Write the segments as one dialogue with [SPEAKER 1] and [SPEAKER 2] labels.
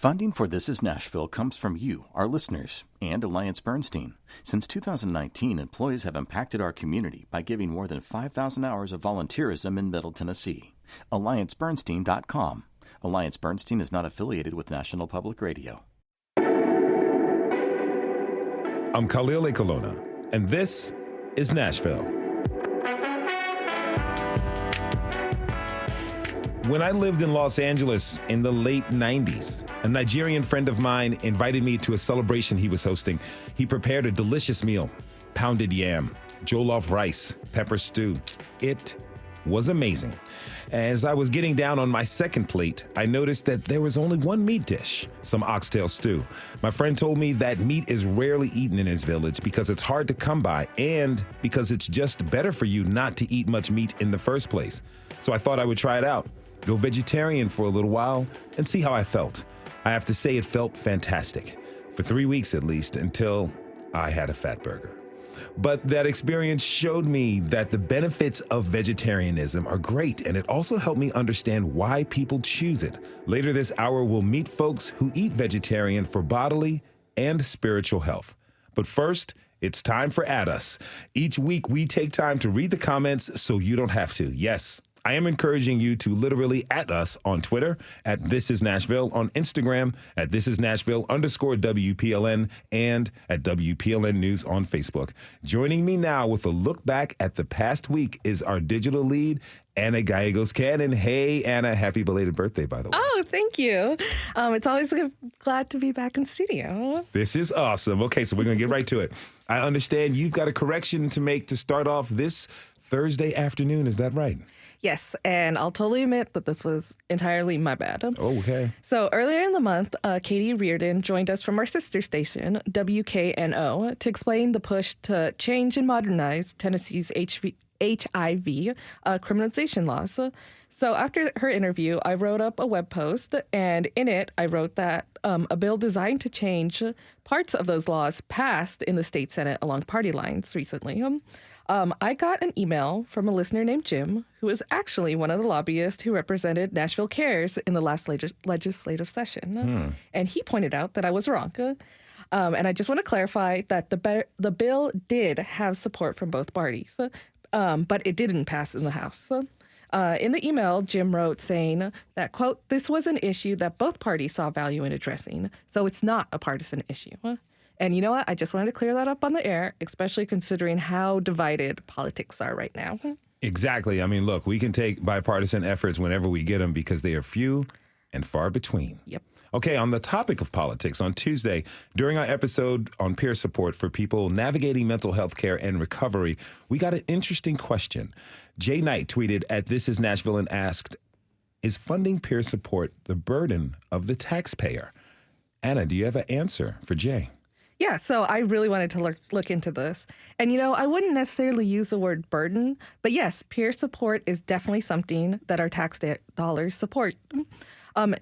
[SPEAKER 1] Funding for This Is Nashville comes from you, our listeners, and Alliance Bernstein. Since 2019, employees have impacted our community by giving more than 5,000 hours of volunteerism in Middle Tennessee. AllianceBernstein.com. Alliance Bernstein is not affiliated with National Public Radio.
[SPEAKER 2] I'm Khalil Colonna, and this is Nashville. When I lived in Los Angeles in the late 90s, a Nigerian friend of mine invited me to a celebration he was hosting. He prepared a delicious meal, pounded yam, jollof rice, pepper stew. It was amazing. As I was getting down on my second plate, I noticed that there was only one meat dish, some oxtail stew. My friend told me that meat is rarely eaten in his village because it's hard to come by and because it's just better for you not to eat much meat in the first place. So I thought I would try it out, go vegetarian for a little while, and see how I felt. I have to say it felt fantastic, for 3 weeks at least, until I had a fat burger. But that experience showed me that the benefits of vegetarianism are great, and it also helped me understand why people choose it. Later this hour, we'll meet folks who eat vegetarian for bodily and spiritual health. But first, it's time for At Us. Each week, we take time to read the comments so you don't have to. Yes, I am encouraging you to literally at us on Twitter at This Is Nashville, on Instagram at This Is Nashville _WPLN, and at WPLN News on Facebook. Joining me now with a look back at the past week is our digital lead, Anna Gallegos-Cannon. Hey, Anna, happy belated birthday, by the way.
[SPEAKER 3] Oh, thank you. It's always glad to be back in studio.
[SPEAKER 2] This is awesome. Okay, so we're going to get right to it. I understand you've got a correction to make to start off this Thursday afternoon. Is that right?
[SPEAKER 3] Yes, and I'll totally admit that this was entirely my bad.
[SPEAKER 2] Okay.
[SPEAKER 3] So earlier in the month, Katie Reardon joined us from our sister station, WKNO, to explain the push to change and modernize Tennessee's HIV criminalization laws. So after her interview, I wrote up a web post, and in it, I wrote that a bill designed to change parts of those laws passed in the state Senate along party lines recently. I got an email from a listener named Jim, who is actually one of the lobbyists who represented Nashville Cares in the last legislative session. And he pointed out that I was wrong. And I just want to clarify that the bill did have support from both parties, but it didn't pass in the House. In the email, Jim wrote saying that, quote, "This was an issue that both parties saw value in addressing, so it's not a partisan issue." And you know what? I just wanted to clear that up on the air, especially considering how divided politics are right now.
[SPEAKER 2] Exactly. I mean, look, we can take bipartisan efforts whenever we get them because they are few and far between.
[SPEAKER 3] Yep.
[SPEAKER 2] Okay, on the topic of politics, on Tuesday, during our episode on peer support for people navigating mental health care and recovery, we got an interesting question. Jay Knight tweeted at This Is Nashville and asked, "Is funding peer support the burden of the taxpayer?" Anna, do you have an answer for Jay?
[SPEAKER 3] Yeah, so I really wanted to look into this. And, you know, I wouldn't necessarily use the word burden, but yes, peer support is definitely something that our tax dollars support.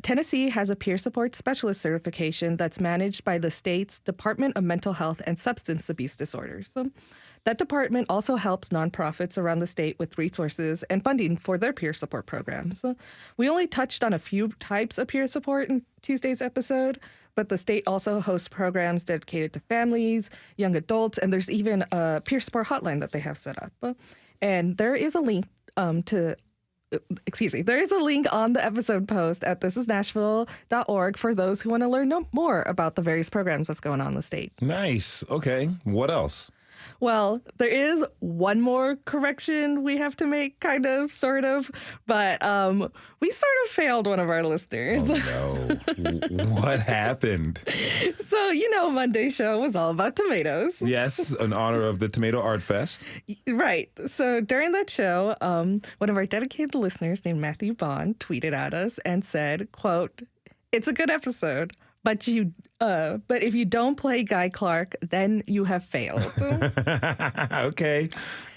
[SPEAKER 3] Tennessee has a peer support specialist certification that's managed by the state's Department of Mental Health and Substance Abuse Disorders. That department also helps nonprofits around the state with resources and funding for their peer support programs. We only touched on a few types of peer support in Tuesday's episode, but the state also hosts programs dedicated to families, young adults, and there's even a peer support hotline that they have set up. And there is a link there is a link on the episode post at thisisnashville.org for those who want to learn more about the various programs that's going on in the state.
[SPEAKER 2] Nice. Okay. What else?
[SPEAKER 3] Well, there is one more correction we have to make, kind of, sort of, but we sort of failed one of our listeners.
[SPEAKER 2] Oh, no. What happened?
[SPEAKER 3] So, you know, Monday's show was all about tomatoes.
[SPEAKER 2] Yes, in honor of the Tomato Art Fest.
[SPEAKER 3] Right. So during that show, one of our dedicated listeners named Matthew Bond tweeted at us and said, quote, "It's a good episode, but if you don't play Guy Clark, then you have failed."
[SPEAKER 2] Okay.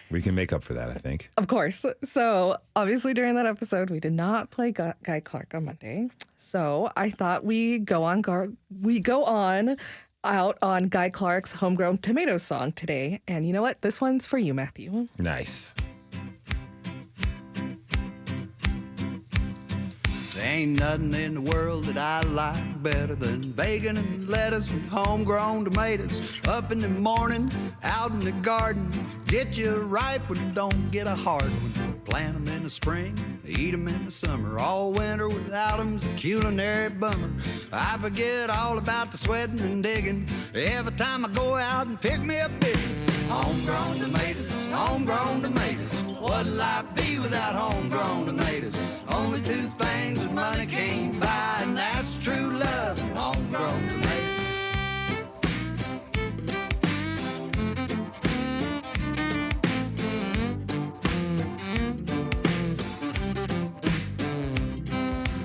[SPEAKER 2] We can make up for that, I think.
[SPEAKER 3] Of course. So obviously during that episode, we did not play Guy Clark on Monday. So I thought we go on out on Guy Clark's Homegrown Tomato song today. And you know what? This one's for you, Matthew.
[SPEAKER 2] Nice.
[SPEAKER 4] Ain't nothing in the world that I like better than bacon and lettuce and homegrown tomatoes. Up in the morning, out in the garden, get you ripe one, don't get a hard one. Plant them in the spring, eat them in the summer. All winter without them's a culinary bummer. I forget all about the sweating and digging every time I go out and pick me a big one. Homegrown tomatoes, homegrown tomatoes. What'd life be without homegrown tomatoes? Only two things that money can't buy, and that's true love and homegrown tomatoes.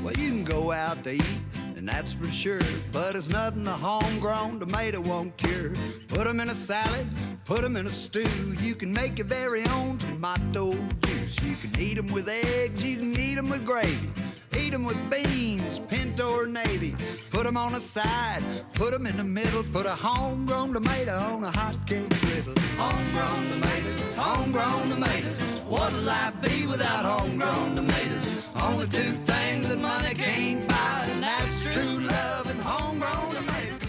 [SPEAKER 4] Well, you can go out to eat, and that's for sure, but it's nothing a homegrown tomato won't cure. Put them in a salad, put them in a stew. You can make your very own tomato juice. You can eat them with eggs, you can eat them with gravy. Eat them with beans, pinto or navy. Put them on the side, put them in the middle. Put a homegrown tomato on a hot cake griddle. Homegrown tomatoes, homegrown tomatoes. What'd life be without homegrown tomatoes? Only two things that money can't buy, and that's true love and homegrown tomatoes.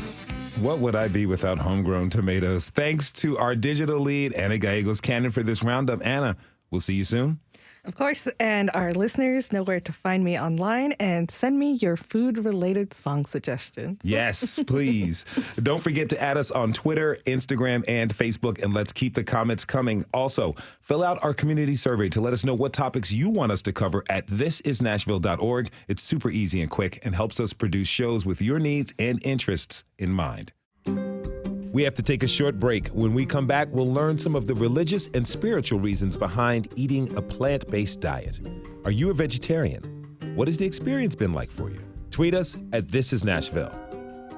[SPEAKER 2] What would I be without homegrown tomatoes? Thanks to our digital lead, Anna Gallegos-Cannon, for this roundup. Anna, we'll see you soon.
[SPEAKER 3] Of course, and our listeners know where to find me online and send me your food-related song suggestions.
[SPEAKER 2] Yes, please. Don't forget to add us on Twitter, Instagram, and Facebook, and let's keep the comments coming. Also, fill out our community survey to let us know what topics you want us to cover at thisisnashville.org. It's super easy and quick and helps us produce shows with your needs and interests in mind. We have to take a short break. When we come back, we'll learn some of the religious and spiritual reasons behind eating a plant-based diet. Are you a vegetarian? What has the experience been like for you? Tweet us at This Is Nashville.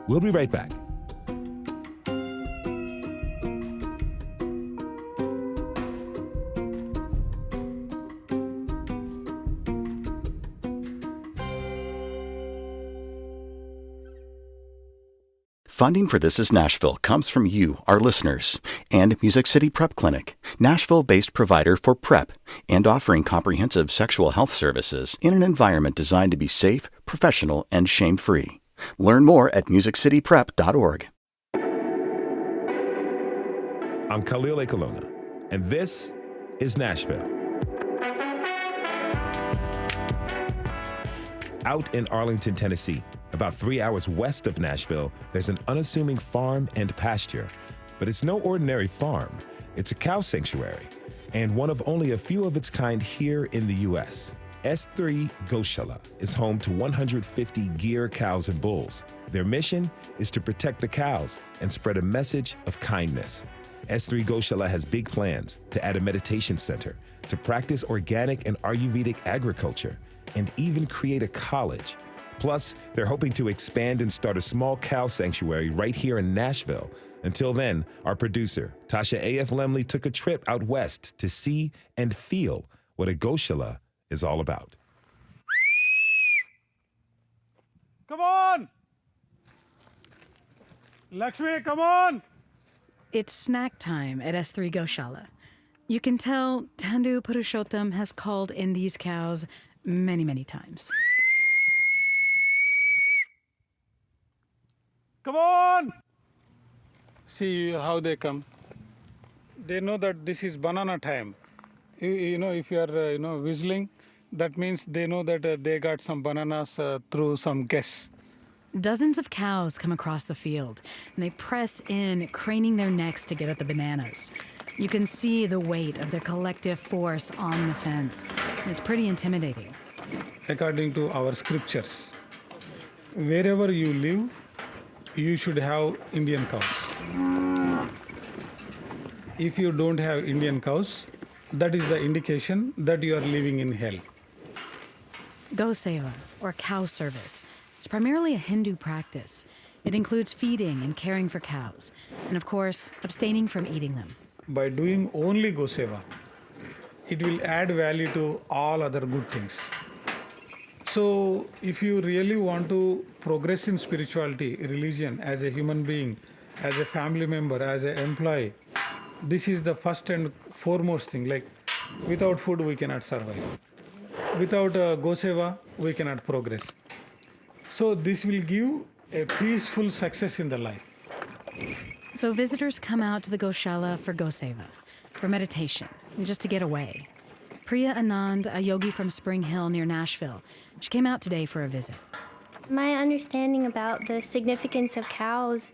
[SPEAKER 2] We'll be right back.
[SPEAKER 1] Funding for This Is Nashville comes from you, our listeners, and Music City Prep Clinic, Nashville-based provider for PrEP and offering comprehensive sexual health services in an environment designed to be safe, professional, and shame-free. Learn more at musiccityprep.org.
[SPEAKER 2] I'm Khalil Ekalona, and this is Nashville. Out in Arlington, Tennessee, about 3 hours west of Nashville, there's an unassuming farm and pasture. But it's no ordinary farm. It's a cow sanctuary, and one of only a few of its kind here in the U.S. S3 Goshala is home to 150 gyr cows and bulls. Their mission is to protect the cows and spread a message of kindness. S3 Goshala has big plans to add a meditation center, to practice organic and Ayurvedic agriculture, and even create a college. Plus, they're hoping to expand and start a small cow sanctuary right here in Nashville. Until then, our producer, Tasha A.F. Lemley, took a trip out west to see and feel what a Goshala is all about.
[SPEAKER 5] Come on! Lakshmi, come on!
[SPEAKER 6] It's snack time at S3 Goshala. You can tell Thandu Purushottam has called in these cows many, many times.
[SPEAKER 5] Come on! See how they come. They know that this is banana time. You know, if you are, whistling, that means they know that they got some bananas through some guess.
[SPEAKER 6] Dozens of cows come across the field, and they press in, craning their necks to get at the bananas. You can see the weight of their collective force on the fence. It's pretty intimidating.
[SPEAKER 5] According to our scriptures, wherever you live, you should have Indian cows. If you don't have Indian cows, that is the indication that you are living in hell.
[SPEAKER 6] Goseva, or cow service, is primarily a Hindu practice. It includes feeding and caring for cows, and of course, abstaining from eating them.
[SPEAKER 5] By doing only Goseva, it will add value to all other good things. So, if you really want to progress in spirituality, religion, as a human being, as a family member, as an employee, this is the first and foremost thing. Like, without food, we cannot survive. without Go Seva, we cannot progress. So this will give a peaceful success in the life.
[SPEAKER 6] So visitors come out to the Goshala for Goseva, for meditation, and just to get away. Priya Anand, a yogi from Spring Hill near Nashville, she came out today for a visit.
[SPEAKER 7] My understanding about the significance of cows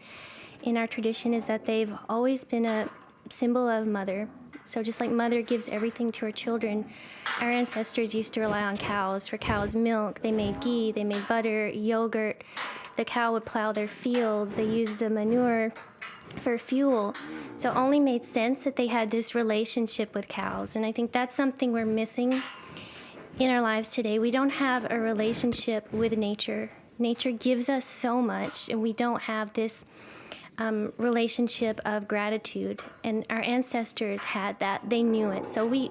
[SPEAKER 7] in our tradition is that they've always been a symbol of mother. So just like mother gives everything to her children, our ancestors used to rely on cows. For cows' milk, they made ghee, they made butter, yogurt. The cow would plow their fields. They used the manure for fuel. So it only made sense that they had this relationship with cows. And I think that's something we're missing in our lives today. We don't have a relationship with nature. Nature gives us so much, and we don't have this relationship of gratitude. And our ancestors had that. They knew it. So we,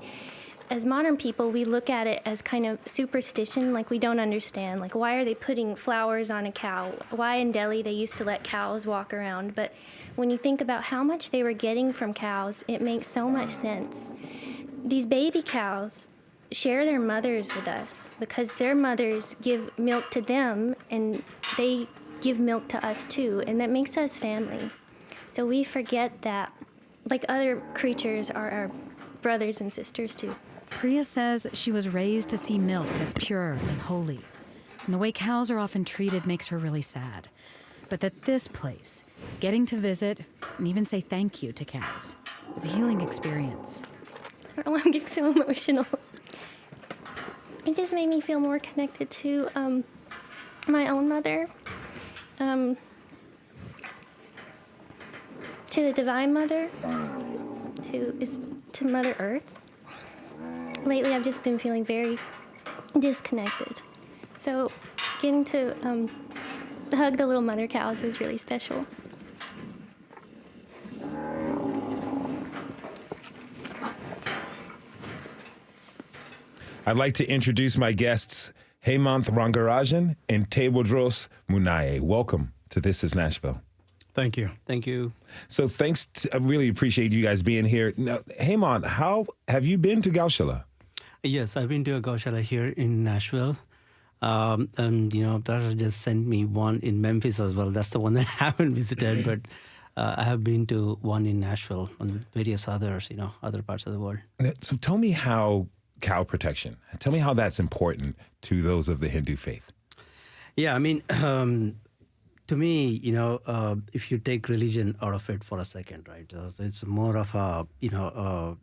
[SPEAKER 7] as modern people, we look at it as kind of superstition, like we don't understand. Like, why are they putting flowers on a cow? Why in Delhi they used to let cows walk around? But when you think about how much they were getting from cows, it makes so much sense. These baby cows share their mothers with us because their mothers give milk to them and they give milk to us too, and that makes us family. So we forget that, like other creatures are our brothers and sisters too.
[SPEAKER 6] Priya says she was raised to see milk as pure and holy. And the way cows are often treated makes her really sad. But that this place, getting to visit and even say thank you to cows, is a healing experience.
[SPEAKER 7] I don't know why I'm getting so emotional. It just made me feel more connected to my own mother, to the Divine Mother, who is to Mother Earth. Lately, I've just been feeling very disconnected. So getting to hug the little mother cows was really special.
[SPEAKER 2] I'd like to introduce my guests, Hemant Rangarajan and Tewodros Munaye. Welcome to This is Nashville.
[SPEAKER 8] Thank you.
[SPEAKER 9] Thank you.
[SPEAKER 2] So I really appreciate you guys being here. Now, Hemant, how have you been to Gaushala?
[SPEAKER 9] Yes, I've been to a Gaushala here in Nashville. And, Tara just sent me one in Memphis as well. That's the one that I haven't visited, but I have been to one in Nashville and various others, other parts of the world.
[SPEAKER 2] So tell me how cow protection, tell me how that's important to those of the Hindu faith.
[SPEAKER 9] Yeah, I mean, to me, if you take religion out of it for a second, right, it's more of a,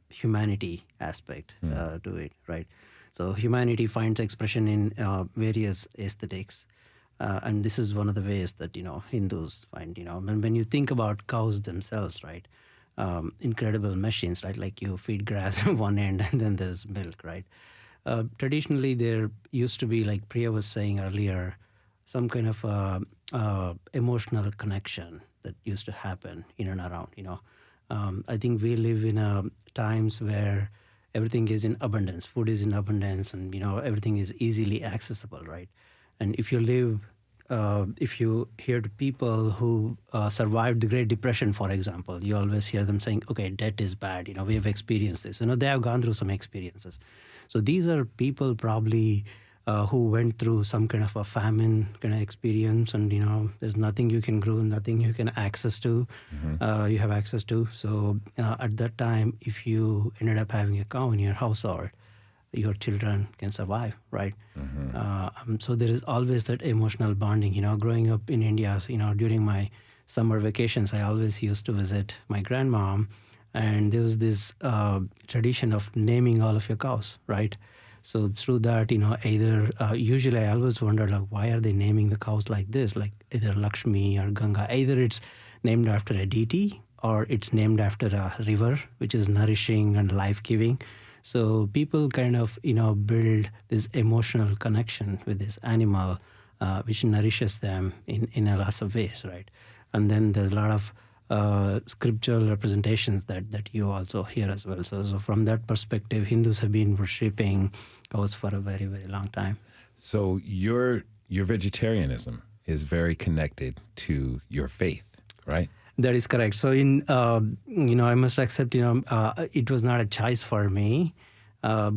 [SPEAKER 9] humanity aspect to it, right? So humanity finds expression in various aesthetics. And this is one of the ways that, Hindus find, when you think about cows themselves, right, incredible machines, right, like you feed grass on one end and then there's milk, right? Traditionally, there used to be, like Priya was saying earlier, some kind of emotional connection that used to happen in and around, I think we live in times where everything is in abundance, food is in abundance, and, everything is easily accessible, right? And if you live, if you hear to people who survived the Great Depression, for example, you always hear them saying, okay, debt is bad, we have experienced this. They have gone through some experiences. So these are people probably who went through some kind of a famine kind of experience, and there's nothing you can grow, nothing you can access to, you have access to. So at that time, if you ended up having a cow in your household, your children can survive, right? So there is always that emotional bonding. Growing up in India, during my summer vacations, I always used to visit my grandmom, and there was this tradition of naming all of your cows, right? So through that, either usually I always wondered, like, why are they naming the cows like this? Like either Lakshmi or Ganga. Either it's named after a deity or it's named after a river, which is nourishing and life-giving. So people kind of, build this emotional connection with this animal, which nourishes them in a lot of ways, right? And then there's a lot of scriptural representations that you also hear as well. So from that perspective, Hindus have been worshipping cows for a very, very long time.
[SPEAKER 2] So your vegetarianism is very connected to your faith, right?
[SPEAKER 9] That is correct. So I must accept, it was not a choice for me.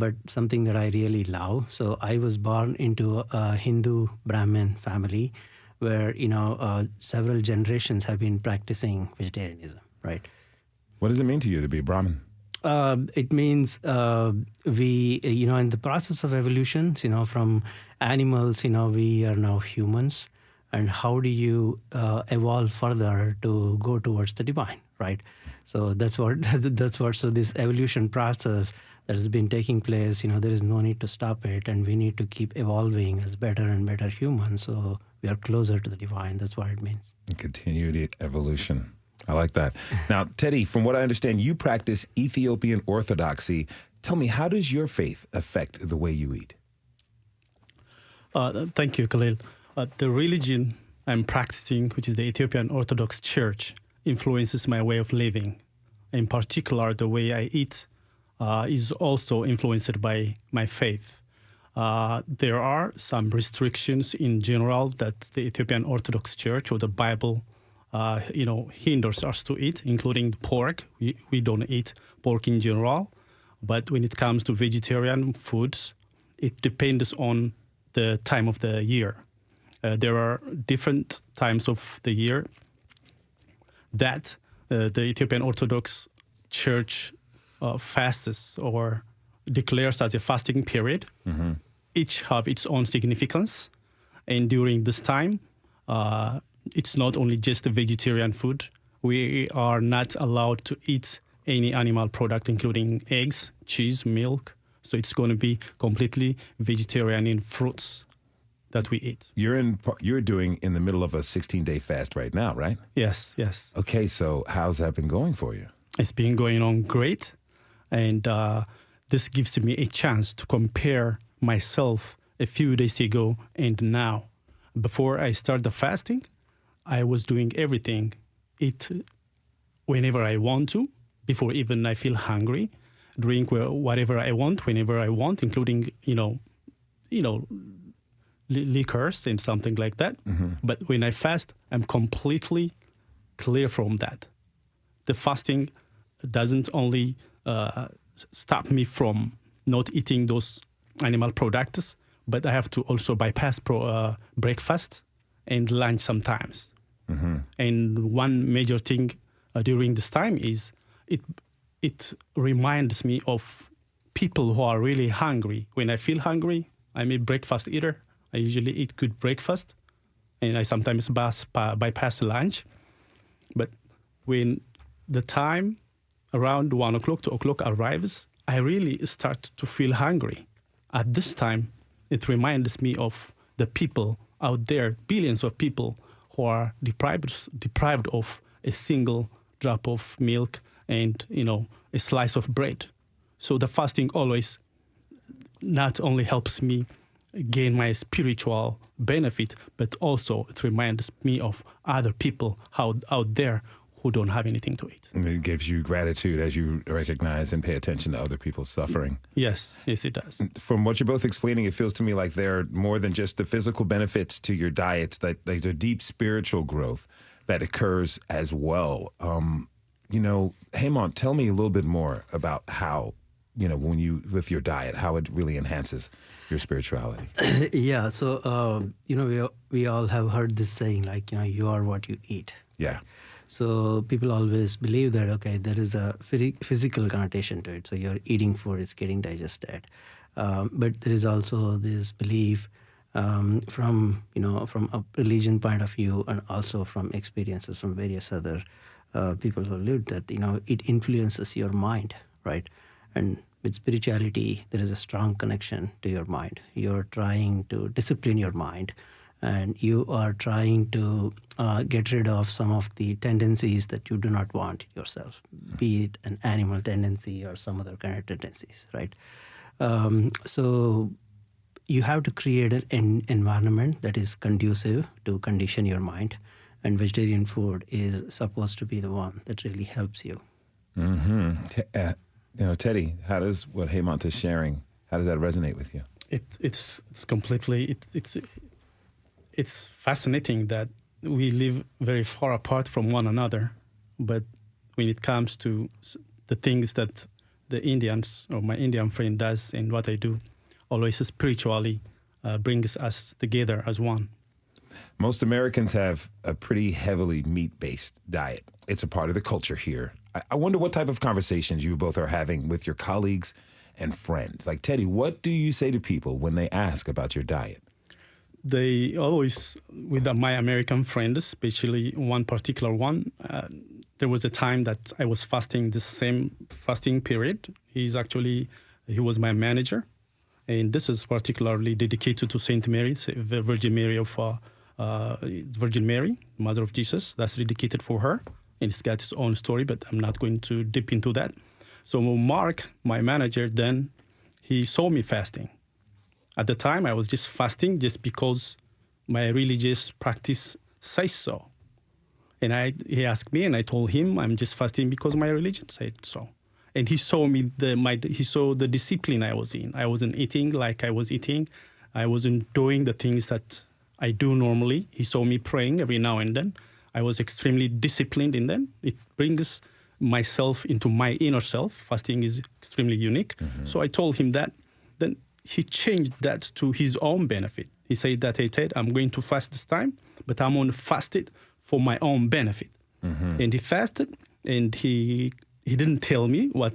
[SPEAKER 9] but something that I really love. So I was born into a Hindu Brahmin family where, several generations have been practicing vegetarianism, right?
[SPEAKER 2] What does it mean to you to be Brahmin?
[SPEAKER 9] It means we, in the process of evolution, from animals, we are now humans. And how do you evolve further to go towards the divine, right? So that's what. So this evolution process that has been taking place, there is no need to stop it, and we need to keep evolving as better and better humans. So we are closer to the divine. That's what it means.
[SPEAKER 2] Continued evolution. I like that. Now, Teddy, from what I understand, you practice Ethiopian Orthodoxy. Tell me, how does your faith affect the way you eat?
[SPEAKER 8] Thank you, Khalil. The religion I'm practicing, which is the Ethiopian Orthodox Church, influences my way of living. In particular, the way I eat is also influenced by my faith. There are some restrictions in general that the Ethiopian Orthodox Church or the Bible hinders us to eat, including pork. We don't eat pork in general. But when it comes to vegetarian foods, it depends on the time of the year. There are different times of the year that the Ethiopian Orthodox Church fasts or declares as a fasting period. Mm-hmm. Each have its own significance. And during this time, it's not only just a vegetarian food. We are not allowed to eat any animal product, including eggs, cheese, milk. So it's going to be completely vegetarian in fruits that we eat.
[SPEAKER 2] You're doing in the middle of a 16-day fast right now, right?
[SPEAKER 8] Yes.
[SPEAKER 2] Okay, so how's that been going for you?
[SPEAKER 8] It's been going on great. And this gives me a chance to compare myself a few days ago and now. Before I start the fasting, I was doing everything. Eat whenever I want to, before even I feel hungry. Drink whatever I want, whenever I want, including, liquors and something like that. Mm-hmm. But when I fast, I'm completely clear from that. The fasting doesn't only stop me from not eating those animal products, but I have to also bypass breakfast and lunch sometimes. Mm-hmm. And one major thing during this time is it reminds me of people who are really hungry. When I feel hungry, I'm a breakfast eater. I usually eat good breakfast, and I sometimes bypass lunch. But when the time around 1 o'clock, 2 o'clock arrives, I really start to feel hungry. At this time, it reminds me of the people out there, billions of people who are deprived of a single drop of milk and, a slice of bread. So the fasting always not only helps me gain my spiritual benefit, but also it reminds me of other people out there who don't have anything to eat.
[SPEAKER 2] And it gives you gratitude as you recognize and pay attention to other people's suffering.
[SPEAKER 8] Yes, it does.
[SPEAKER 2] From what you're both explaining, it feels to me like there are more than just the physical benefits to your diets, that there's a deep spiritual growth that occurs as well. Hemant, tell me a little bit more about how, when you, with your diet, how it really enhances your spirituality.
[SPEAKER 9] Yeah, so, we all have heard this saying, like, you are what you eat.
[SPEAKER 2] Yeah.
[SPEAKER 9] So people always believe that, okay, there is a physical connotation to it. So you're eating food, it's getting digested. But there is also this belief from a religion point of view, and also from experiences from various other people who lived, that, it influences your mind, right? And with spirituality, there is a strong connection to your mind. You're trying to discipline your mind, and you are trying to get rid of some of the tendencies that you do not want yourself, be it an animal tendency or some other kind of tendencies, right? So you have to create an environment that is conducive to condition your mind, and vegetarian food is supposed to be the one that really helps you.
[SPEAKER 2] Mm-hmm. Teddy, how does what Hemant is sharing, how does that resonate with you?
[SPEAKER 8] It's completely, it's fascinating that we live very far apart from one another, but when it comes to the things that the Indians or my Indian friend does and what I do always spiritually brings us together as one.
[SPEAKER 2] Most Americans have a pretty heavily meat-based diet. It's a part of the culture here. I wonder what type of conversations you both are having with your colleagues and friends. Like, Teddy, what do you say to people when they ask about your diet?
[SPEAKER 8] They always, with my American friends, especially one particular one, there was a time that I was fasting the same fasting period. He was my manager. And this is particularly dedicated to Saint Mary, the Virgin Mary Virgin Mary, Mother of Jesus. That's dedicated for her. And it's got its own story, but I'm not going to dip into that. So Mark, my manager, then he saw me fasting. At the time, I was just fasting just because my religious practice says so. And he asked me, and I told him I'm just fasting because my religion said so. And he saw he saw the discipline I was in. I wasn't eating like I was eating. I wasn't doing the things that I do normally. He saw me praying every now and then. I was extremely disciplined in them. It brings myself into my inner self. Fasting is extremely unique. Mm-hmm. So I told him that. Then he changed that to his own benefit. He said that, hey, Ted, I'm going to fast this time, but I'm going to fast it for my own benefit. Mm-hmm. And he fasted, and he didn't tell me what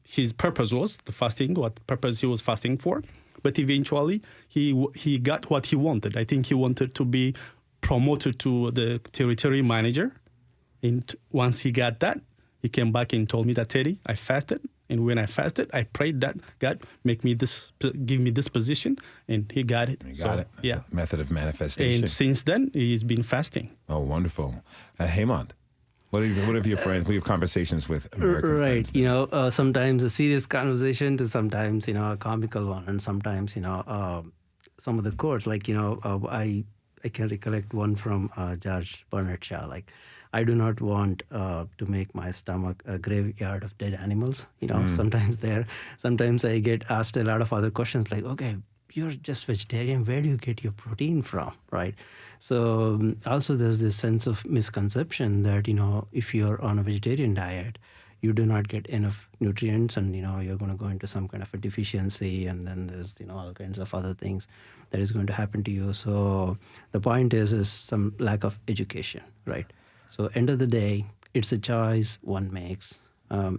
[SPEAKER 8] his purpose was, the fasting, what purpose he was fasting for. But eventually, he got what he wanted. I think he wanted to be promoted to the territory manager. And once he got that, he came back and told me that, Teddy, I fasted. And when I fasted, I prayed that God give me this position, and he got it.
[SPEAKER 2] He got it. Yeah, method of manifestation.
[SPEAKER 8] And since then, he's been fasting.
[SPEAKER 2] Oh, wonderful. Hemant, what have your friends? We have conversations with American friends.
[SPEAKER 9] Right. Sometimes a serious conversation to sometimes a comical one, and sometimes some of the quotes. Like I can recollect one from George Bernard Shaw. Like, I do not want to make my stomach a graveyard of dead animals. Sometimes I get asked a lot of other questions like, okay, you're just vegetarian. Where do you get your protein from, right? So also there's this sense of misconception that, if you're on a vegetarian diet, you do not get enough nutrients and, you're going to go into some kind of a deficiency, and then there's, all kinds of other things that is going to happen to you. So the point is some lack of education, right? So end of the day, it's a choice one makes,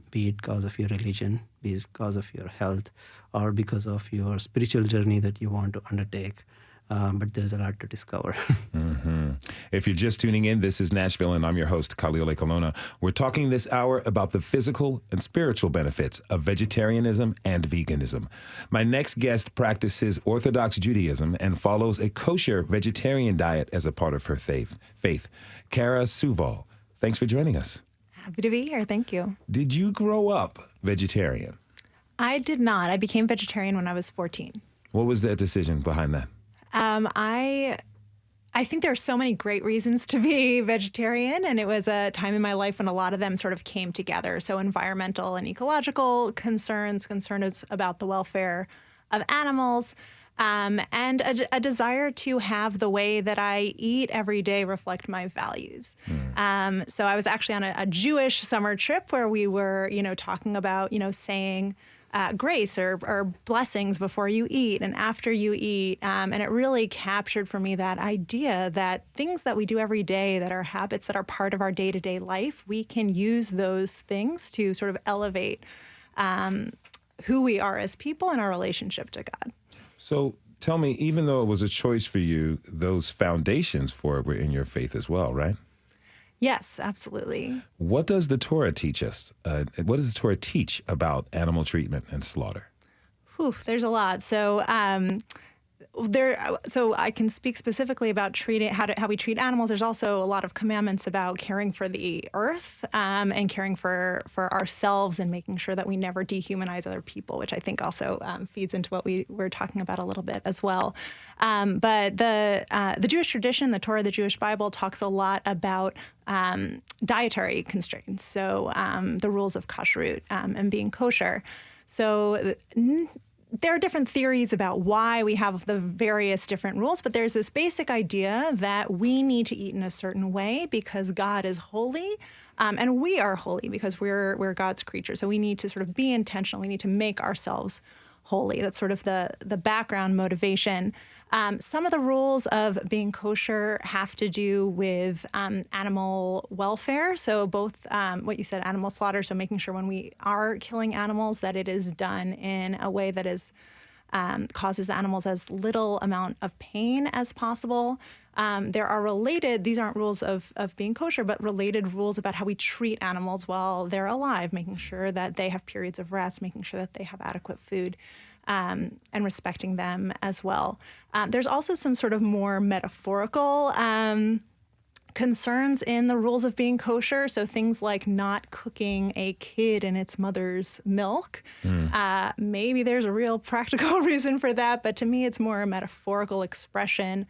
[SPEAKER 9] be it because of your religion, be it because of your health, or because of your spiritual journey that you want to undertake. But there's a lot to discover.
[SPEAKER 2] Mm-hmm. If you're just tuning in, this is Nashville, and I'm your host, Kaliole Colonna. We're talking this hour about the physical and spiritual benefits of vegetarianism and veganism. My next guest practices Orthodox Judaism and follows a kosher vegetarian diet as a part of her faith. Kara Suval, thanks for joining us.
[SPEAKER 10] Happy to be here. Thank you.
[SPEAKER 2] Did you grow up vegetarian?
[SPEAKER 10] I did not. I became vegetarian when I was 14.
[SPEAKER 2] What was the decision behind that?
[SPEAKER 10] I think there are so many great reasons to be vegetarian, and it was a time in my life when a lot of them sort of came together. So environmental and ecological concerns about the welfare of animals, and a desire to have the way that I eat every day reflect my values. So I was actually on a Jewish summer trip where we were, talking about, saying grace or blessings before you eat and after you eat. And it really captured for me that idea that things that we do every day that are habits that are part of our day-to-day life, we can use those things to sort of elevate who we are as people and our relationship to God.
[SPEAKER 2] So tell me, even though it was a choice for you, those foundations for it were in your faith as well, right?
[SPEAKER 10] Yes, absolutely.
[SPEAKER 2] What does the Torah teach us? What does the Torah teach about animal treatment and slaughter?
[SPEAKER 10] There's a lot. So I can speak specifically about how we treat animals. There's also a lot of commandments about caring for the earth and caring for ourselves and making sure that we never dehumanize other people, which I think also feeds into what we were talking about a little bit as well. But the Jewish tradition, the Torah, the Jewish Bible, talks a lot about dietary constraints, so the rules of kashrut and being kosher. So there are different theories about why we have the various different rules, but there's this basic idea that we need to eat in a certain way because God is holy, and we are holy because we're God's creatures. So we need to sort of be intentional. We need to make ourselves holy. That's sort of the background motivation. Some of the rules of being kosher have to do with animal welfare. So both what you said, animal slaughter, so making sure when we are killing animals that it is done in a way that is causes the animals as little amount of pain as possible. There are related, these aren't rules of being kosher, but related rules about how we treat animals while they're alive, making sure that they have periods of rest, making sure that they have adequate food, and respecting them as well. There's also some sort of more metaphorical concerns in the rules of being kosher. So things like not cooking a kid in its mother's milk. Maybe there's a real practical reason for that, but to me it's more a metaphorical expression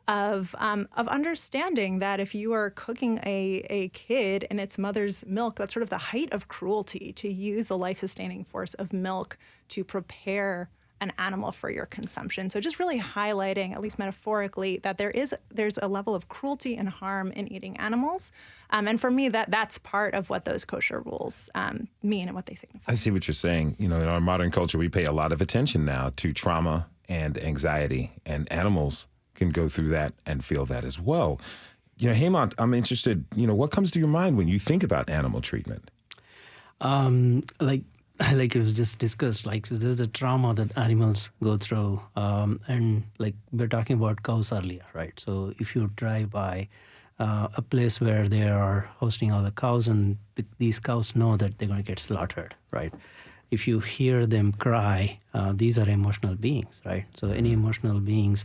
[SPEAKER 10] of understanding that if you are cooking a kid in its mother's milk, that's sort of the height of cruelty to use the life-sustaining force of milk to prepare an animal for your consumption. So just really highlighting, at least metaphorically, that there's a level of cruelty and harm in eating animals. And for me, that's part of what those kosher rules mean and what they signify.
[SPEAKER 2] I see what you're saying. You know, in our modern culture, we pay a lot of attention now to trauma and anxiety, and animals can go through that and feel that as well. You know, Hemant, I'm interested, you know, what comes to your mind when you think about animal treatment?
[SPEAKER 9] Like it was just discussed, like there's a trauma that animals go through, and like we're talking about cows earlier, right? So if you drive by a place where they are hosting all the cows, and these cows know that they're going to get slaughtered, right? If you hear them cry, these are emotional beings, right? So any emotional beings,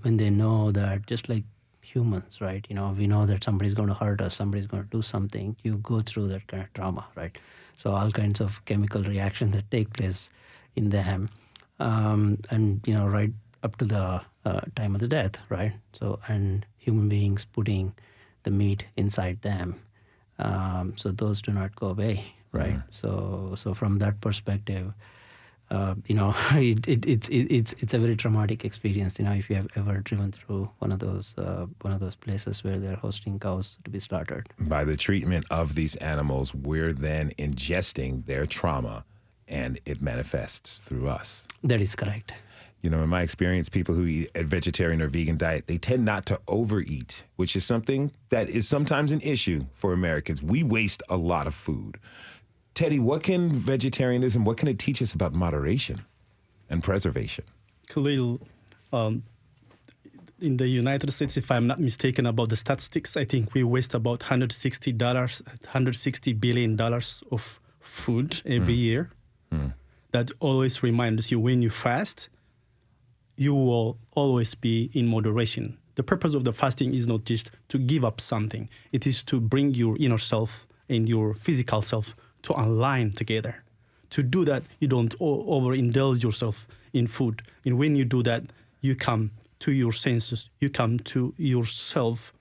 [SPEAKER 9] when they know that, just like humans, right? You know, we know that somebody's going to hurt us, somebody's going to do something, you go through that kind of trauma, right? So all kinds of chemical reactions that take place in them, and, you know, right up to the time of the death, right? So, and human beings putting the meat inside them, so those do not go away, right? So from that perspective, you know, it's a very traumatic experience. You know, if you have ever driven through one of those places where they're hosting cows to be slaughtered.
[SPEAKER 2] By the treatment of these animals, we're then ingesting their trauma, and it manifests through us.
[SPEAKER 9] That is correct.
[SPEAKER 2] You know, in my experience, people who eat a vegetarian or vegan diet, they tend not to overeat, which is something that is sometimes an issue for Americans. We waste a lot of food. Teddy, what can vegetarianism, what can it teach us about moderation and preservation?
[SPEAKER 8] Khalil, in the United States, if I'm not mistaken about the statistics, I think we waste about $160 billion of food every year. That always reminds you, when you fast, you will always be in moderation. The purpose of the fasting is not just to give up something. It is to bring your inner self and your physical self to align together. To do that, you don't overindulge yourself in food. And when you do that, you come to your senses, you come to yourself,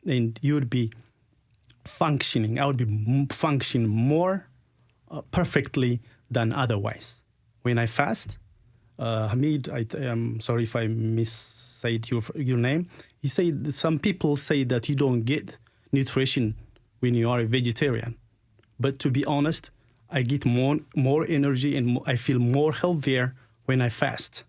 [SPEAKER 8] and you would be functioning. I would be functioning more perfectly than otherwise. When I fast, Hamid, I'm sorry if I missaid your name. He said some people say that you don't get nutrition when you are a vegetarian. But to be honest, I get more energy and I feel more healthier when I fast.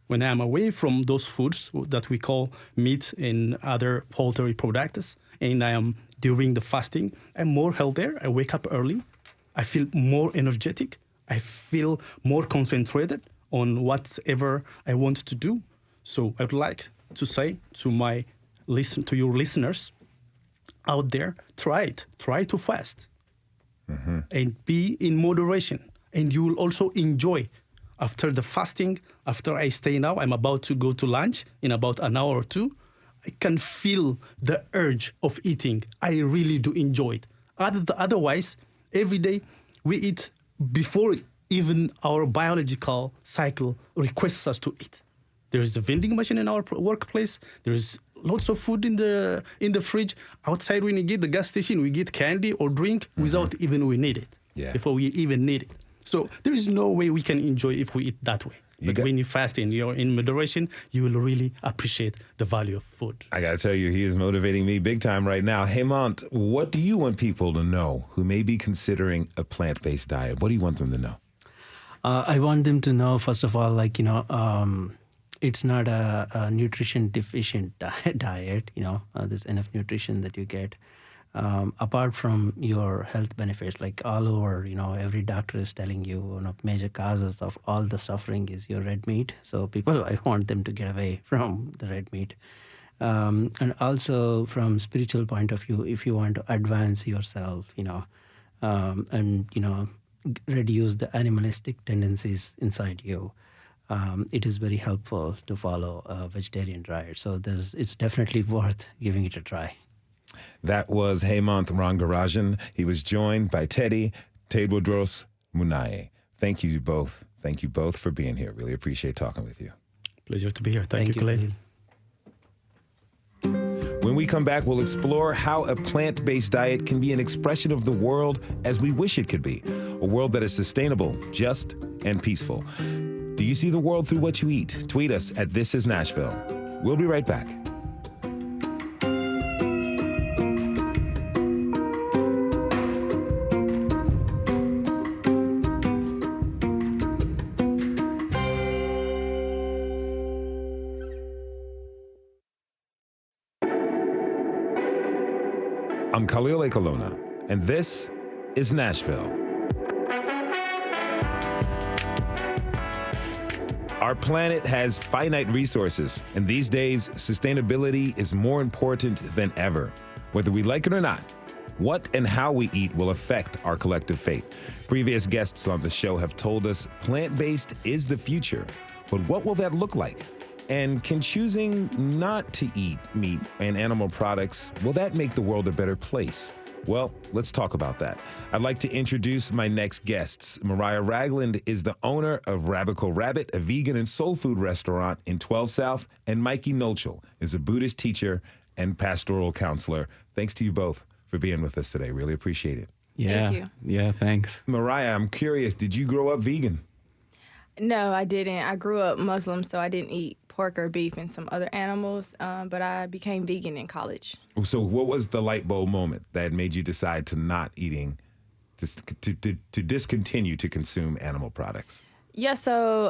[SPEAKER 8] When I'm away from those foods that we call meat and other poultry products, and I am during the fasting, I'm more healthier. I wake up early. I feel more energetic. I feel more concentrated on whatever I want to do. So I would like to say to your listeners out there, try it. Try to fast. And be in moderation. And you will also enjoy. After the fasting, after I stay now, I'm about to go to lunch in about an hour or two. I can feel the urge of eating. I really do enjoy it. Otherwise, every day we eat before even our biological cycle requests us to eat. There is a vending machine in our workplace. There is lots of food in the fridge. Outside, when you get the gas station, we get candy or drink without even we need it. Before we even need it. So there is no way we can enjoy if we eat that way. But when you fast and you're in moderation, you will really appreciate the value of food.
[SPEAKER 2] I got to tell you, he is motivating me big time right now. Hemant, what do you want people to know who may be considering a plant-based diet? What do you want them to know?
[SPEAKER 9] I want them to know, first of all, it's not a nutrition deficient diet. There's enough nutrition that you get. Apart from your health benefits, like all over, every doctor is telling you one of major causes of all the suffering is your red meat. So I want them to get away from the red meat. And also from spiritual point of view, if you want to advance yourself, reduce the animalistic tendencies inside you, it is very helpful to follow a vegetarian diet. So it's definitely worth giving it a try.
[SPEAKER 2] That was Hemant Rangarajan. He was joined by Teddy Tedros Munaye. Thank you both. Thank you both for being here. Really appreciate talking with you.
[SPEAKER 8] Pleasure to be here. Thank you, Khalil.
[SPEAKER 2] When we come back, we'll explore how a plant-based diet can be an expression of the world as we wish it could be. A world that is sustainable, just, and peaceful. Do you see the world through what you eat? Tweet us at This Is Nashville. We'll be right back. I'm Khalil Ekalona, and this is Nashville. Our planet has finite resources, and these days, sustainability is more important than ever. Whether we like it or not, what and how we eat will affect our collective fate. Previous guests on the show have told us plant-based is the future, but what will that look like? And can choosing not to eat meat and animal products, will that make the world a better place? Well, let's talk about that. I'd like to introduce my next guests. Mariah Ragland is the owner of Rabical Rabbit, a vegan and soul food restaurant in 12 South, and Mikey Nolchel is a Buddhist teacher and pastoral counselor. Thanks to you both for being with us today. Really appreciate it.
[SPEAKER 11] Yeah. Thank you. Yeah, thanks.
[SPEAKER 2] Mariah, I'm curious, did you grow up vegan?
[SPEAKER 11] No, I didn't. I grew up Muslim, so I didn't eat pork or beef and some other animals, but I became vegan in college.
[SPEAKER 2] So what was the light bulb moment that made you decide to not eating, to discontinue to consume animal products?
[SPEAKER 11] Yeah, so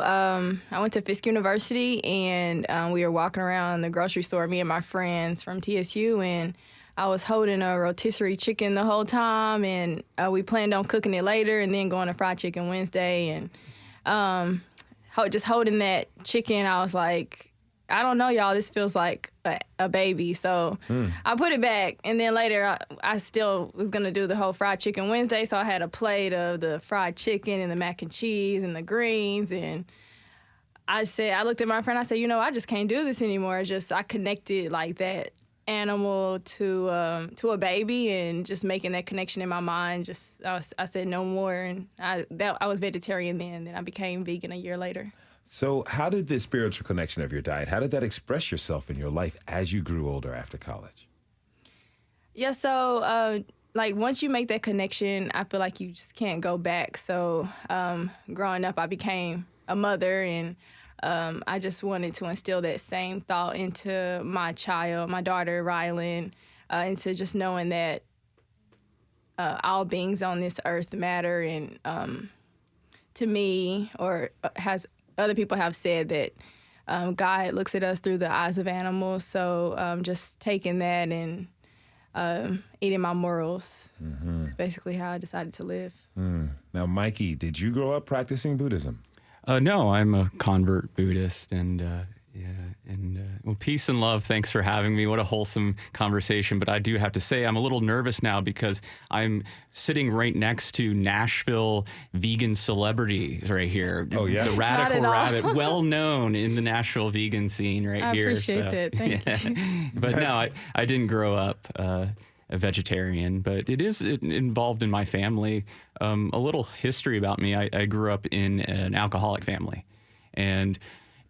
[SPEAKER 11] I went to Fisk University, and we were walking around the grocery store, me and my friends from TSU, and I was holding a rotisserie chicken the whole time, and we planned on cooking it later and then going to Fried Chicken Wednesday, and just holding that chicken, I was like, I don't know, y'all, this feels like a baby. So I put it back, and then later I still was going to do the whole Fried Chicken Wednesday, so I had a plate of the fried chicken and the mac and cheese and the greens, and I looked at my friend, I said, I just can't do this anymore. I connected like that animal to a baby, and just making that connection in my mind. I said no more, and I was vegetarian then I became vegan a year later.
[SPEAKER 2] So how did the spiritual connection of your diet, how did that express yourself in your life as you grew older after college?
[SPEAKER 11] Yeah, so once you make that connection, I feel like you just can't go back. So growing up, I became a mother, and I just wanted to instill that same thought into my daughter, Rylan, into just knowing that all beings on this earth matter. And to me, other people have said that God looks at us through the eyes of animals. So just taking that and eating my morals is basically how I decided to live.
[SPEAKER 2] Now, Mikey, did you grow up practicing Buddhism?
[SPEAKER 12] No, I'm a convert Buddhist, and peace and love. Thanks for having me. What a wholesome conversation. But I do have to say, I'm a little nervous now because I'm sitting right next to Nashville vegan celebrity right here.
[SPEAKER 2] Oh, yeah?
[SPEAKER 12] The Radical Rabbit, well known in the Nashville vegan scene right here.
[SPEAKER 11] I appreciate that. Thank you.
[SPEAKER 12] But no, I didn't grow up a vegetarian, but it is involved in my family. A little history about me. I grew up in an alcoholic family, and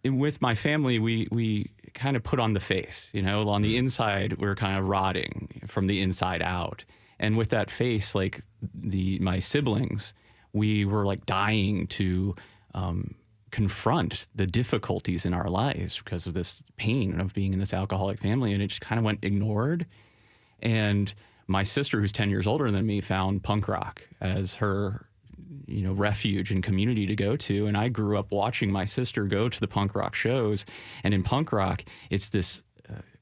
[SPEAKER 12] with my family, we kind of put on the face, on the inside, we're kind of rotting from the inside out. And with that face, like my siblings, we were like dying to confront the difficulties in our lives because of this pain of being in this alcoholic family, and it just kind of went ignored. And my sister, who's 10 years older than me, found punk rock as her, refuge and community to go to. And I grew up watching my sister go to the punk rock shows. And in punk rock, it's this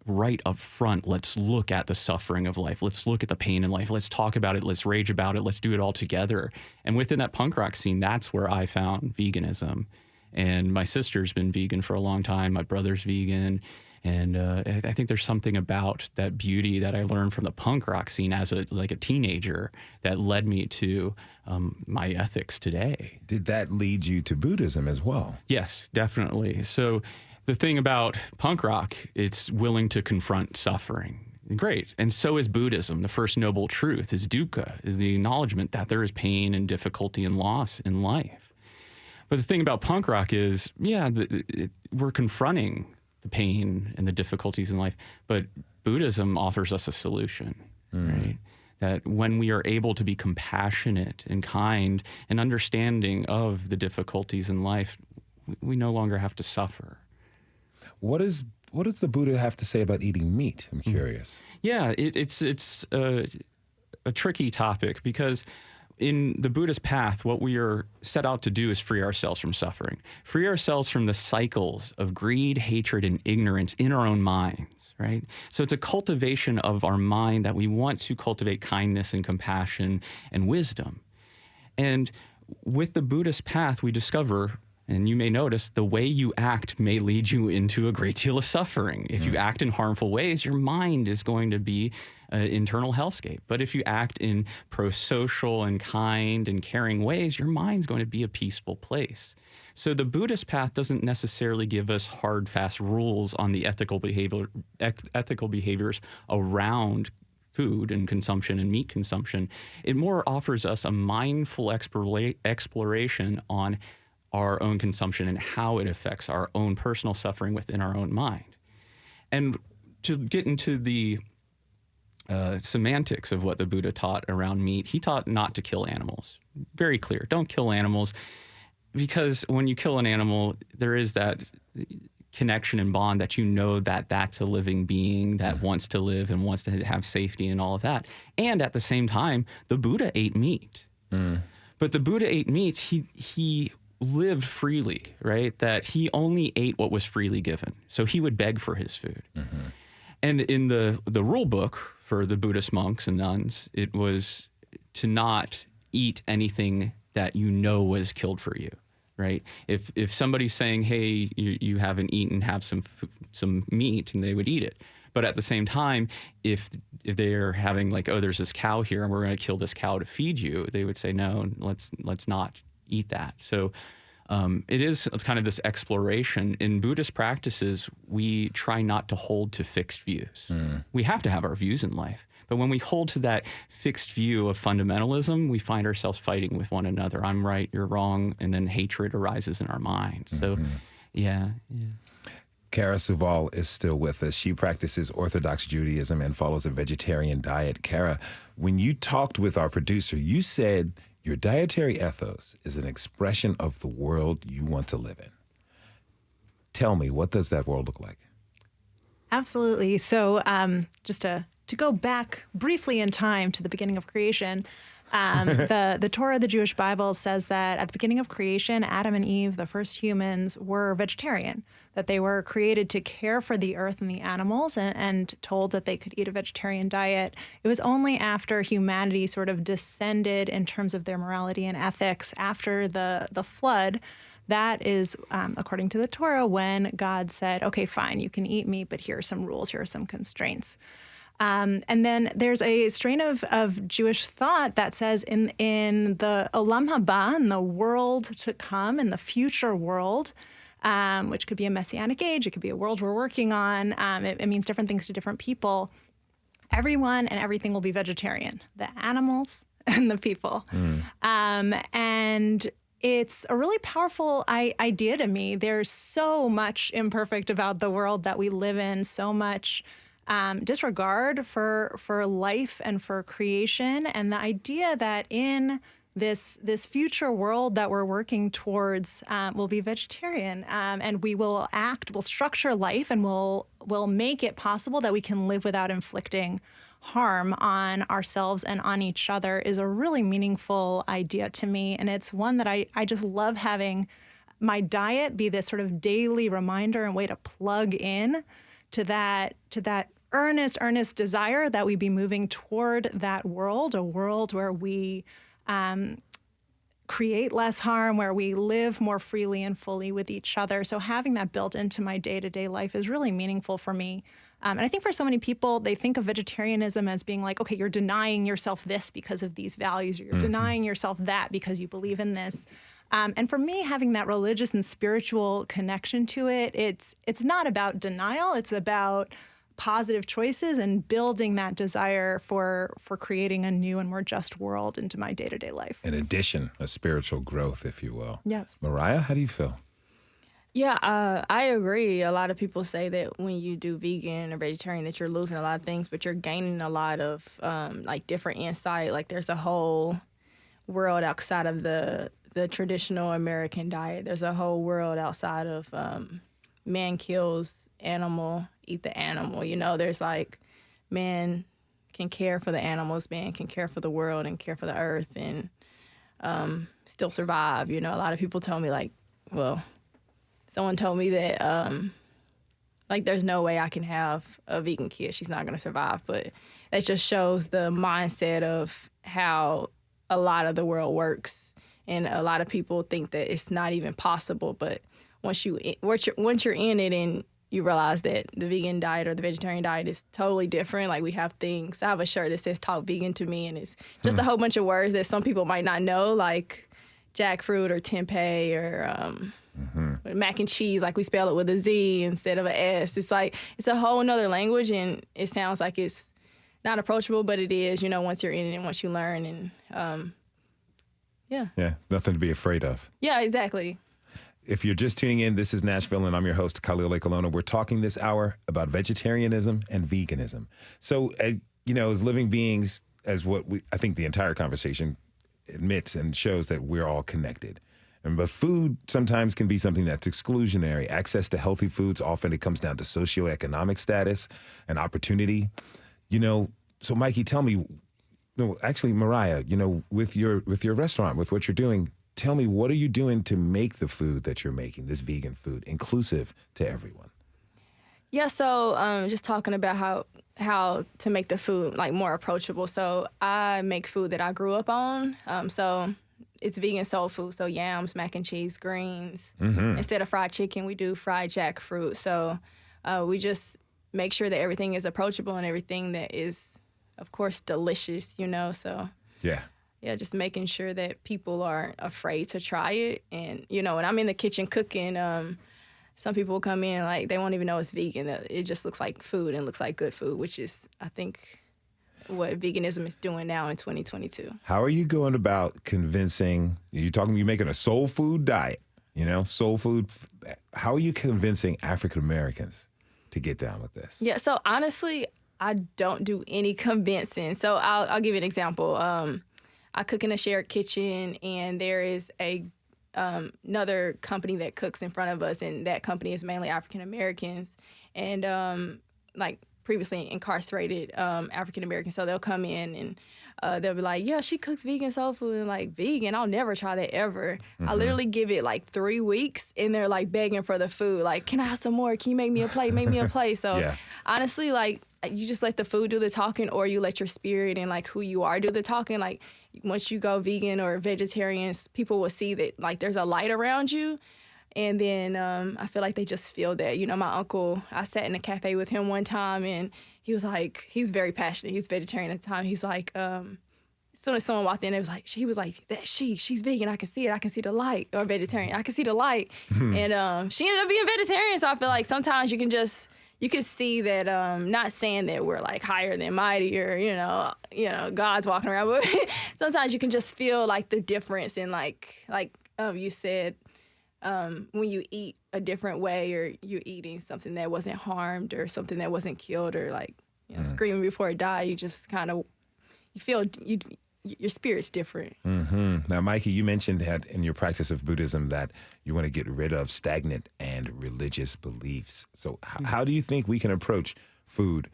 [SPEAKER 12] right up front, let's look at the suffering of life. Let's look at the pain in life. Let's talk about it. Let's rage about it. Let's do it all together. And within that punk rock scene, that's where I found veganism. And my sister's been vegan for a long time. My brother's vegan. And I think there's something about that beauty that I learned from the punk rock scene as a teenager that led me to my ethics today.
[SPEAKER 2] Did that lead you to Buddhism as well?
[SPEAKER 12] Yes, definitely. So the thing about punk rock, it's willing to confront suffering. Great. And so is Buddhism. The first noble truth is dukkha, is the acknowledgement that there is pain and difficulty and loss in life. But the thing about punk rock is, we're confronting the pain and the difficulties in life, but Buddhism offers us a solution, right? That when we are able to be compassionate and kind and understanding of the difficulties in life, we no longer have to suffer.
[SPEAKER 2] What does the Buddha have to say about eating meat? I'm curious.
[SPEAKER 12] Yeah, it's a tricky topic because in the Buddhist path, what we are set out to do is free ourselves from suffering, free ourselves from the cycles of greed, hatred, and ignorance in our own minds, right? So it's a cultivation of our mind that we want to cultivate kindness and compassion and wisdom. And with the Buddhist path, we discover, and you may notice, the way you act may lead you into a great deal of suffering. If you act in harmful ways, your mind is going to be an internal hellscape. But if you act in pro-social and kind and caring ways, your mind's going to be a peaceful place. So the Buddhist path doesn't necessarily give us hard, fast rules on the ethical behaviors around food and consumption and meat consumption. It more offers us a mindful exploration on our own consumption and how it affects our own personal suffering within our own mind. And to get into the semantics of what the Buddha taught around meat, he taught not to kill animals. Very clear. Don't kill animals, because when you kill an animal, there is that connection and bond that that that's a living being that wants to live and wants to have safety and all of that. And at the same time, the Buddha ate meat. But the Buddha ate meat, he lived freely, right? That he only ate what was freely given. So he would beg for his food. And in the rule book for the Buddhist monks and nuns, it was to not eat anything that was killed for you, right? If somebody's saying, hey, you haven't eaten, have some meat, and they would eat it. But at the same time, if they're having there's this cow here and we're going to kill this cow to feed you, they would say, no, let's not eat that. So it is kind of this exploration. In Buddhist practices, we try not to hold to fixed views. We have to have our views in life. But when we hold to that fixed view of fundamentalism, we find ourselves fighting with one another. I'm right, you're wrong, and then hatred arises in our minds. So, yeah.
[SPEAKER 2] Kara Suval is still with us. She practices Orthodox Judaism and follows a vegetarian diet. Kara, when you talked with our producer, you said your dietary ethos is an expression of the world you want to live in. Tell me, what does that world look like?
[SPEAKER 10] Absolutely. So just to go back briefly in time to the beginning of creation, the Torah, the Jewish Bible, says that at the beginning of creation, Adam and Eve, the first humans, were vegetarian, that they were created to care for the earth and the animals and told that they could eat a vegetarian diet. It was only after humanity sort of descended in terms of their morality and ethics after the flood, that is, according to the Torah, when God said, okay, fine, you can eat meat, but here are some rules, here are some constraints. And then there's a strain of Jewish thought that says in the Olam Haba, in the world to come, in the future world, which could be a messianic age, it could be a world we're working on, it means different things to different people. Everyone and everything will be vegetarian, the animals and the people. And it's a really powerful idea to me. There's so much imperfect about the world that we live in, so much disregard for life and for creation, and the idea that in this future world that we're working towards will be vegetarian, and we'll structure life, and we'll make it possible that we can live without inflicting harm on ourselves and on each other is a really meaningful idea to me. And it's one that I just love having my diet be this sort of daily reminder and way to plug in to that earnest desire that we be moving toward that world, a world where we create less harm, where we live more freely and fully with each other. So having that built into my day-to-day life is really meaningful for me. And I think for so many people, they think of vegetarianism as being like, okay, you're denying yourself this because of these values, or you're denying yourself that because you believe in this. And for me, having that religious and spiritual connection to it, it's not about denial. It's about positive choices and building that desire for creating a new and more just world into my day-to-day life.
[SPEAKER 2] In addition, a spiritual growth, if you will.
[SPEAKER 10] Yes.
[SPEAKER 2] Mariah, how do you feel?
[SPEAKER 11] Yeah, I agree. A lot of people say that when you do vegan or vegetarian that you're losing a lot of things, but you're gaining a lot of like different insight. Like there's a whole world outside of the traditional American diet. There's a whole world outside of man kills animal, eat the animal. You know, there's like man can care for the animals, man can care for the world and care for the earth and still survive. You know, a lot of people tell me like, well, someone told me that, like, there's no way I can have a vegan kid. She's not going to survive. But that just shows the mindset of how a lot of the world works. And a lot of people think that it's not even possible. But once you're in it and you realize that the vegan diet or the vegetarian diet is totally different. Like, we have things. I have a shirt that says "Talk Vegan to Me," and it's just a whole bunch of words that some people might not know, like jackfruit or tempeh or mac and cheese, like we spell it with a Z instead of an S. It's like, it's a whole nother language, and it sounds like it's not approachable, but it is, you know, once you're in it and once you learn. And
[SPEAKER 2] Yeah, nothing to be afraid of.
[SPEAKER 11] Yeah, exactly.
[SPEAKER 2] If you're just tuning in, this is Nashville, and I'm your host, Khalil Ekolona. We're talking this hour about vegetarianism and veganism. So, you know, as living beings, as I think the entire conversation admits and shows that we're all connected. But food sometimes can be something that's exclusionary. Access to healthy foods, often it comes down to socioeconomic status and opportunity. You know, so Mikey, tell me, no, actually, Mariah, you know, with your restaurant, with what you're doing, tell me, what are you doing to make the food that you're making, this vegan food, inclusive to everyone?
[SPEAKER 11] Yeah, so just talking about how to make the food like more approachable. So I make food that I grew up on. So it's vegan soul food. So yams, mac and cheese, greens. Instead of fried chicken, we do fried jackfruit. So we just make sure that everything is approachable and everything that is, of course, delicious, you know. So yeah, just making sure that people aren't afraid to try it. And, you know, when I'm in the kitchen cooking, some people will come in, like, they won't even know it's vegan. It just looks like food and looks like good food, which is, I think, what veganism is doing now in 2022.
[SPEAKER 2] How are you going about convincing, you're making a soul food diet, you know, soul food. How are you convincing African Americans to get down with this?
[SPEAKER 11] Yeah, so honestly, I don't do any convincing. So I'll give you an example. I cook in a shared kitchen, and there is another company that cooks in front of us, and that company is mainly African Americans and like previously incarcerated African Americans. So they'll come in and they'll be like, yeah, she cooks vegan soul food. And like, vegan? I'll never try that ever. I literally give it like 3 weeks, and they're like begging for the food. Like, can I have some more? Can you make me a plate? Make me a plate. So honestly, like, you just let the food do the talking, or you let your spirit and like who you are do the talking. Like, once you go vegan or vegetarians, people will see that like there's a light around you. And then I feel like they just feel that. You know, my uncle, I sat in a cafe with him one time, and he was like, he's very passionate. He's vegetarian at the time. He's like, as soon as someone walked in, he was like, she's vegan. I can see it. I can see the light. Or vegetarian. I can see the light. And she ended up being vegetarian. So I feel like sometimes you can see that, not saying that we're like higher than mighty or, you know, God's walking around, but sometimes you can just feel like the difference in like you said, when you eat a different way, or you're eating something that wasn't harmed or something that wasn't killed, or like, you know, screaming before it died, you just kind of, you your spirit's different.
[SPEAKER 2] Now, Mikey, you mentioned that in your practice of Buddhism that you want to get rid of stagnant and religious beliefs. So how do you think we can approach food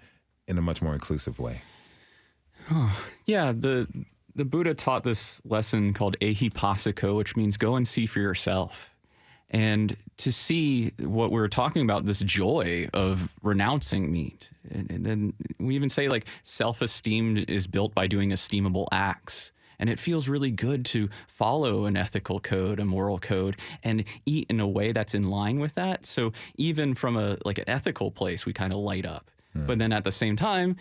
[SPEAKER 2] in a much more inclusive way?
[SPEAKER 12] Yeah, the Buddha taught this lesson called ehipassiko, which means go and see for yourself. And to see what we're talking about, this joy of renouncing meat. And then we even say like self-esteem is built by doing esteemable acts. And it feels really good to follow an ethical code, a moral code, and eat in a way that's in line with that. So even from an ethical place, we kind of light up. But then at the same time,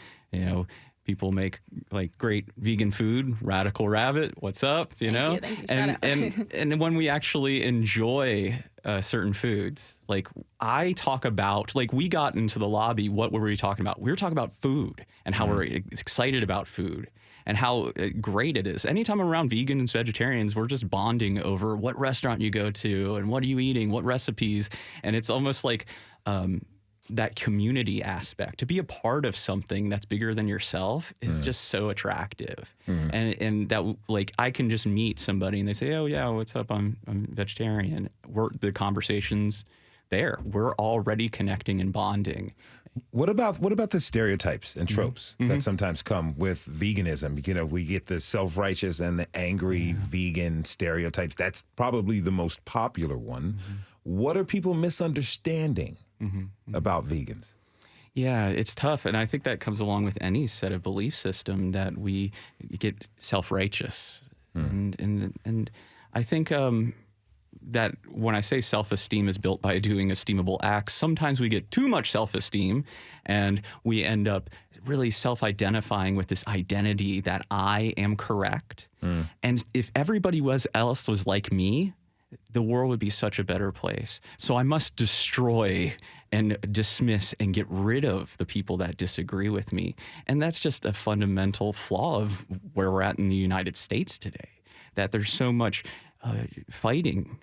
[SPEAKER 12] people make like great vegan food, Radical Rabbit, what's up,
[SPEAKER 11] Thank you.
[SPEAKER 12] And when we actually enjoy certain foods, like I talk about, like we got into the lobby, what were we talking about? We were talking about food and how we're excited about food and how great it is. Anytime I'm around vegans, vegetarians, we're just bonding over what restaurant you go to and what are you eating, what recipes. And it's almost like that community aspect, to be a part of something that's bigger than yourself is just so attractive. And that like I can just meet somebody and they say, oh yeah, what's up? I'm vegetarian. The conversation's there. We're already connecting and bonding.
[SPEAKER 2] What about the stereotypes and tropes that sometimes come with veganism? We get the self-righteous and the angry vegan stereotypes. That's probably the most popular one. What are people misunderstanding about vegans?
[SPEAKER 12] Yeah, it's tough. And I think that comes along with any set of belief system that we get self-righteous. And I think that when I say self-esteem is built by doing esteemable acts, sometimes we get too much self-esteem and we end up really self-identifying with this identity that I am correct. And if everybody else was like me, the world would be such a better place. So I must destroy and dismiss and get rid of the people that disagree with me. And that's just a fundamental flaw of where we're at in the United States today, that there's so much fighting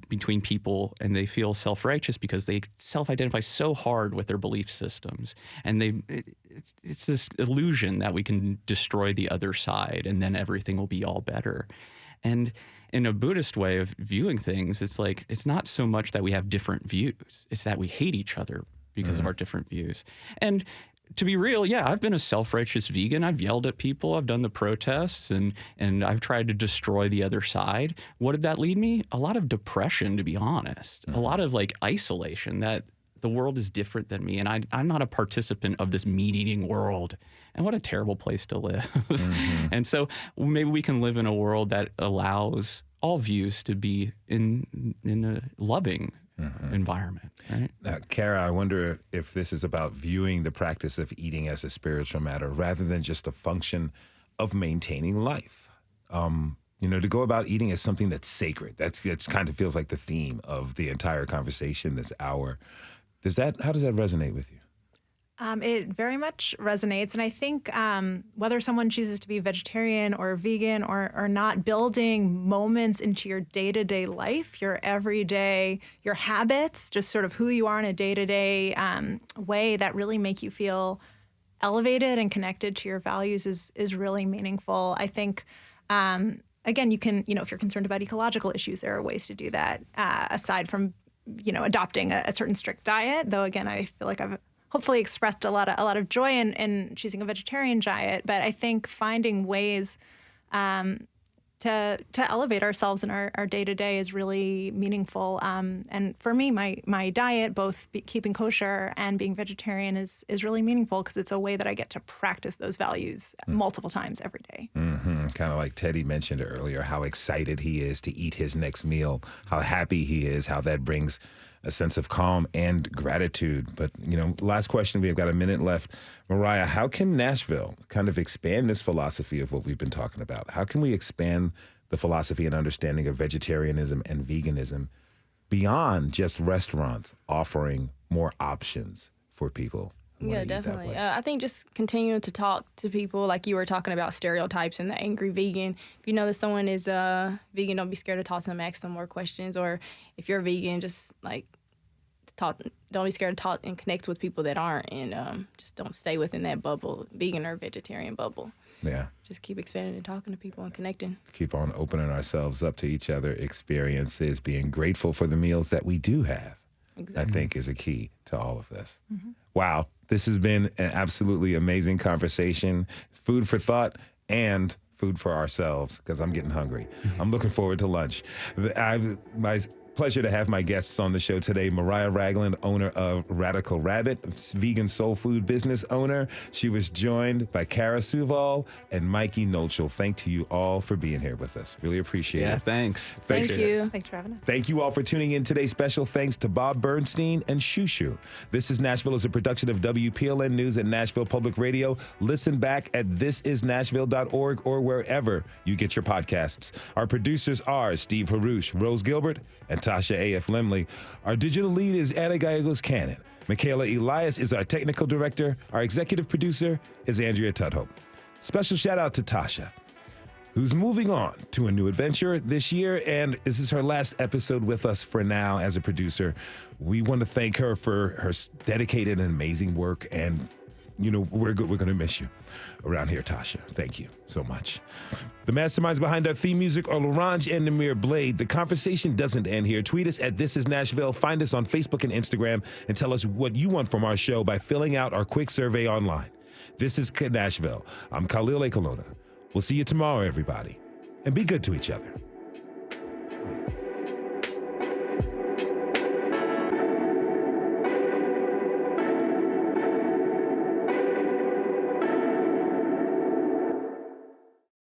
[SPEAKER 12] between people, and they feel self-righteous because they self-identify so hard with their belief systems. And it's this illusion that we can destroy the other side and then everything will be all better. And in a Buddhist way of viewing things, it's like, it's not so much that we have different views. It's that we hate each other because of our different views. And to be real, yeah, I've been a self-righteous vegan. I've yelled at people. I've done the protests and I've tried to destroy the other side. What did that lead me? A lot of depression, to be honest. A lot of like isolation, that the world is different than me, and I'm not a participant of this meat-eating world. And what a terrible place to live. And so maybe we can live in a world that allows all views to be in a loving environment, right?
[SPEAKER 2] Now, Kara, I wonder if this is about viewing the practice of eating as a spiritual matter rather than just a function of maintaining life. To go about eating as something that's sacred. That's kind of feels like the theme of the entire conversation this hour. How does that resonate with you?
[SPEAKER 10] It very much resonates. And I think whether someone chooses to be vegetarian or vegan or not, building moments into your day-to-day life, your everyday, your habits, just sort of who you are in a day-to-day way that really make you feel elevated and connected to your values is really meaningful. I think, again, you can, if you're concerned about ecological issues, there are ways to do that aside from adopting a certain strict diet, though, again, I feel like I've hopefully expressed a lot of joy in choosing a vegetarian diet. But I think finding ways to elevate ourselves in our day-to-day is really meaningful. And for me, my diet, both keeping kosher and being vegetarian, is really meaningful because it's a way that I get to practice those values multiple times every day.
[SPEAKER 2] Kind of like Teddy mentioned earlier, how excited he is to eat his next meal, how happy he is, how that brings a sense of calm and gratitude. But, last question, we've got a minute left. Mariah, how can Nashville kind of expand this philosophy of what we've been talking about? How can we expand the philosophy and understanding of vegetarianism and veganism beyond just restaurants offering more options for people?
[SPEAKER 11] Yeah, definitely. I think just continuing to talk to people, like you were talking about stereotypes and the angry vegan. If you know that someone is vegan, don't be scared to talk to them, ask them more questions. Or if you're vegan, just like don't be scared to talk and connect with people that aren't, and just don't stay within that bubble, vegan or vegetarian bubble.
[SPEAKER 2] Yeah.
[SPEAKER 11] Just keep expanding and talking to people and connecting.
[SPEAKER 2] Keep on opening ourselves up to each other experiences, being grateful for the meals that we do have. Exactly. I think is a key to all of this. Mm-hmm. Wow. This has been an absolutely amazing conversation. Food for thought and food for ourselves, because I'm getting hungry. I'm looking forward to lunch. My pleasure to have my guests on the show today. Mariah Ragland, owner of Radical Rabbit, vegan soul food business owner. She was joined by Kara Suval and Mikey Nolchel. Thank you all for being here with us. Really appreciate it.
[SPEAKER 12] Yeah, thanks.
[SPEAKER 11] Thank you.
[SPEAKER 10] Thanks for having us.
[SPEAKER 2] Thank you all for tuning in today. Special thanks to Bob Bernstein and Shushu. This is Nashville is a production of WPLN News and Nashville Public Radio. Listen back at thisisnashville.org or wherever you get your podcasts. Our producers are Steve Harouche, Rose Gilbert, and Tasha A.F. Lemley. Our digital lead is Anna Gallegos Cannon. Michaela Elias is our technical director. Our executive producer is Andrea Tudhope. Special shout out to Tasha, who's moving on to a new adventure this year, and this is her last episode with us for now as a producer. We want to thank her for her dedicated and amazing work, and we're going to miss you around here, Tasha. Thank you so much. The masterminds behind our theme music are Larange and Namir Blade. The conversation doesn't end here. Tweet us at This Is Nashville. Find us on Facebook and Instagram, and tell us what you want from our show by filling out our quick survey online. This is Nashville. I'm Khalil Ekolona. We'll see you tomorrow, everybody. And be good to each other.